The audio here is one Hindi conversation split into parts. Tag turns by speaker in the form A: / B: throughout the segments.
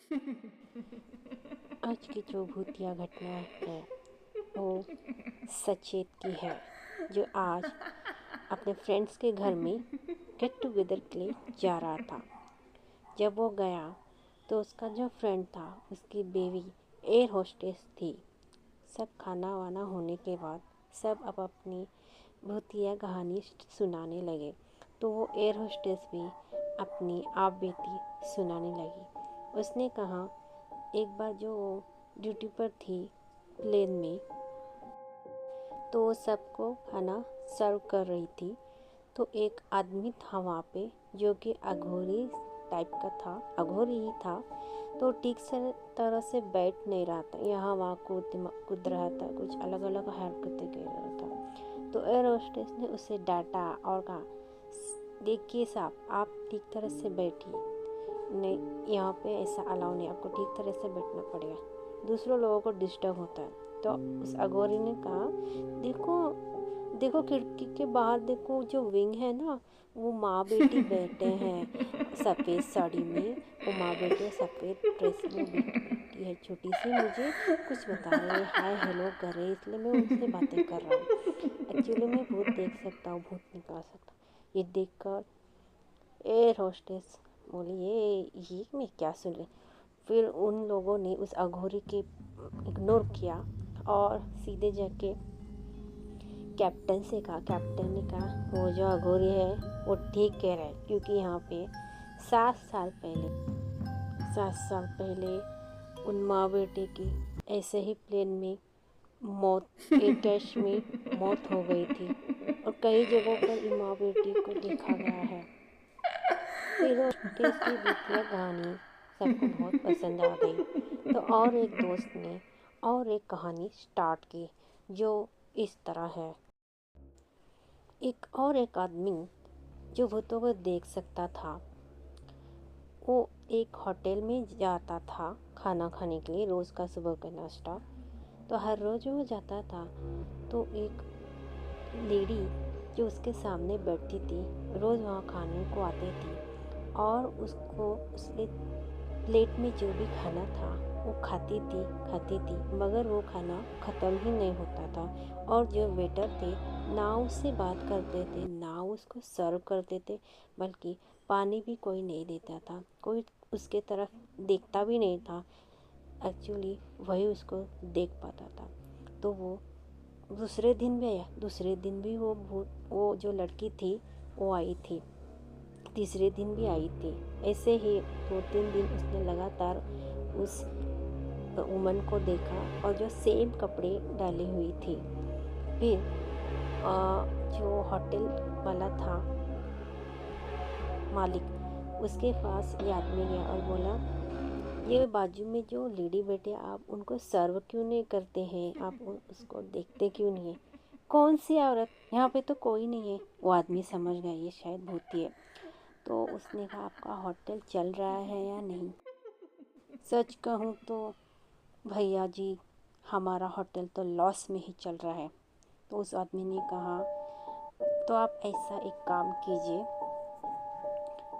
A: आज की जो भूतिया घटना है वो सचेत की है, जो आज अपने फ्रेंड्स के घर में गेट टुगेदर के लिए जा रहा था। जब वो गया तो उसका जो फ्रेंड था उसकी बेबी एयर होस्टेस थी। सब खाना वाना होने के बाद सब अब अपनी भूतिया कहानी सुनाने लगे। तो वो एयर होस्टेस भी अपनी आप बीती सुनाने लगी। उसने कहा, एक बार जो वो ड्यूटी पर थी प्लेन में, तो वो सबको खाना सर्व कर रही थी। तो एक आदमी था वहाँ पे जो कि अघोरी टाइप का था, अघोरी ही था। तो ठीक से तरह से बैठ नहीं रहा था, यहाँ वहाँ कूद रहा था, कुछ अलग अलग हरकतें कर रहा था। तो एयर होस्टेस ने उसे डांटा और कहा, देखिए साहब, आप ठीक तरह से बैठिए, नहीं यहाँ पे ऐसा अलाउ नहीं, आपको ठीक तरह से बैठना पड़ेगा, दूसरों लोगों को डिस्टर्ब होता है। तो उस अघोरी ने कहा, देखो देखो खिड़की के बाहर देखो, जो विंग है ना, वो माँ बेटी बैठे हैं सफ़ेद साड़ी में। वो माँ बेटी सफ़ेद ड्रेस में, वो बेटी है छोटी सी, मुझे कुछ बता रहे, हाय हेलो कर रहे, इसलिए मैं उनसे बातें कर रहा हूँ। एक्चुअली मैं भूत देख सकता हूँ, भूत निकाल सकता हूँ। ये देखकर एयर होस्टेस बोली, ये मैं क्या सुन रही। फिर उन लोगों ने उस अघोरी के इग्नोर किया और सीधे जाके कैप्टन से कहा। कैप्टन ने कहा, वो जो अघोरी है वो ठीक कह रहा है, क्योंकि यहाँ पे 7 साल पहले उन माँ बेटे की ऐसे ही प्लेन में मौत, एयर क्रैश में मौत हो गई थी, और कई जगहों पर इन माँ बेटी को देखा गया है। फिर केस की भूतिया कहानी सबको बहुत पसंद आ गई। तो और एक दोस्त ने और एक कहानी स्टार्ट की जो इस तरह है। एक आदमी जो भूतों को देख सकता था, वो एक होटल में जाता था खाना खाने के लिए, रोज़ का सुबह का नाश्ता। तो हर रोज़ वो जाता था तो एक लेडी जो उसके सामने बैठती थी, रोज़ वहाँ खाने को आती थी और उसको उसके प्लेट में जो भी खाना था वो खाती थी, मगर वो खाना ख़त्म ही नहीं होता था। और जो वेटर थे ना उससे बात करते थे, ना उसको सर्व करते थे, बल्कि पानी भी कोई नहीं देता था, कोई उसके तरफ देखता भी नहीं था। एक्चुअली वही उसको देख पाता था। तो वो दूसरे दिन भी आया, दूसरे दिन भी वो जो लड़की थी वो आई थी, तीसरे दिन भी आई थी। ऐसे ही 2-3 दिन उसने लगातार उस वुमन को देखा और जो सेम कपड़े डाली हुई थी। फिर जो होटल वाला था मालिक, उसके पास ये आदमी गया और बोला, ये बाजू में जो लेडी बैठे, आप उनको सर्व क्यों नहीं करते हैं, आप उसको देखते क्यों नहीं है, कौन सी औरत, यहाँ पे तो कोई नहीं है। वो आदमी समझ गया ये शायद भूती है। तो उसने कहा, आपका होटल चल रहा है या नहीं? सच कहूँ तो भैया जी, हमारा होटल तो लॉस में ही चल रहा है। तो उस आदमी ने कहा, तो आप ऐसा एक काम कीजिए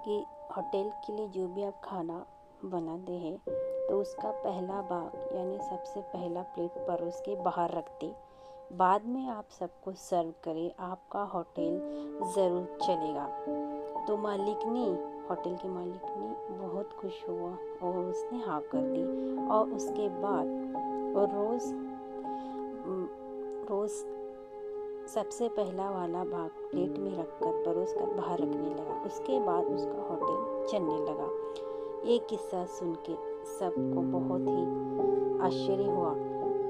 A: कि होटल के लिए जो भी आप खाना बनाते हैं तो उसका पहला भाग यानी सबसे पहला प्लेट परोस के बाहर रख दें, बाद में आप सबको सर्व करें, आपका होटल ज़रूर चलेगा। तो होटल के मालिक ने बहुत खुश हुआ और उसने हाँ कर दी। और उसके बाद वो रोज़ सबसे पहला वाला भाग प्लेट में रखकर परोस कर बाहर रखने लगा। उसके बाद उसका होटल चलने लगा। ये किस्सा सुन के सबको बहुत ही आश्चर्य हुआ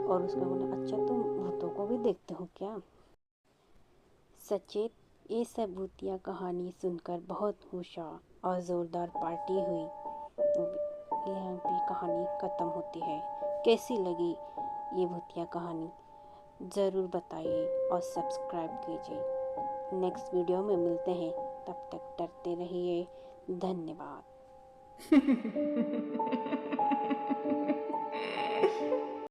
A: और उसका बोला, अच्छा तुम भूतों को भी देखते हो क्या? सचेत ये सब भूतिया कहानी सुनकर बहुत खुश हुआ और ज़ोरदार पार्टी हुई। यहाँ भी कहानी ख़त्म होती है। कैसी लगी ये भूतिया कहानी ज़रूर बताइए और सब्सक्राइब कीजिए। नेक्स्ट वीडियो में मिलते हैं, तब तक डरते रहिए। धन्यवाद।